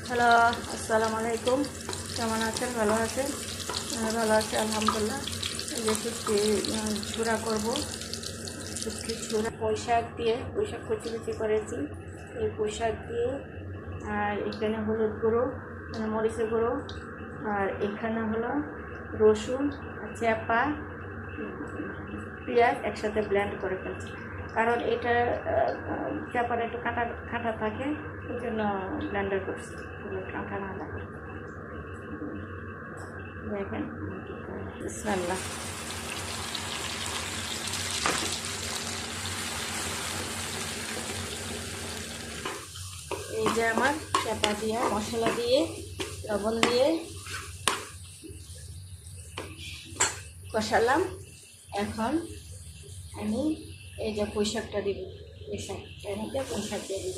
Hello, আসসালামু আলাইকুম। কেমন আছেন? ভালো আছেন? ভালো আছি আলহামদুলিল্লাহ। এই যে শুটকি ঝুরা করবো। শুটকি ঝুরা পুঁইশাক দিয়ে, পুঁইশাক কুচি কুচি করেছি। এই পুঁইশাক দিয়ে আর এখানে হলুদ গুঁড়ো, এখানে মরিচের গুঁড়ো, আর এখানে হলো রসুন, চেপা, পেঁয়াজ একসাথে ব্লেন্ড করে ফেলছি। কারণ এটা চেপাটা একটু কাটা কাটা থাকে, ওই জন্য ব্লেন্ডার করছি, কাঁটা না লাগে। দেখেন বিসমিল্লাহ। এই যে আমার চেপা দিয়ে, মশলা দিয়ে, লবণ দিয়ে কষালাম। এখন আমি এই যে পুঁইশাকটা দিব, পুঁইশাক এর মধ্যে পুঁইশাক দিয়ে দিব।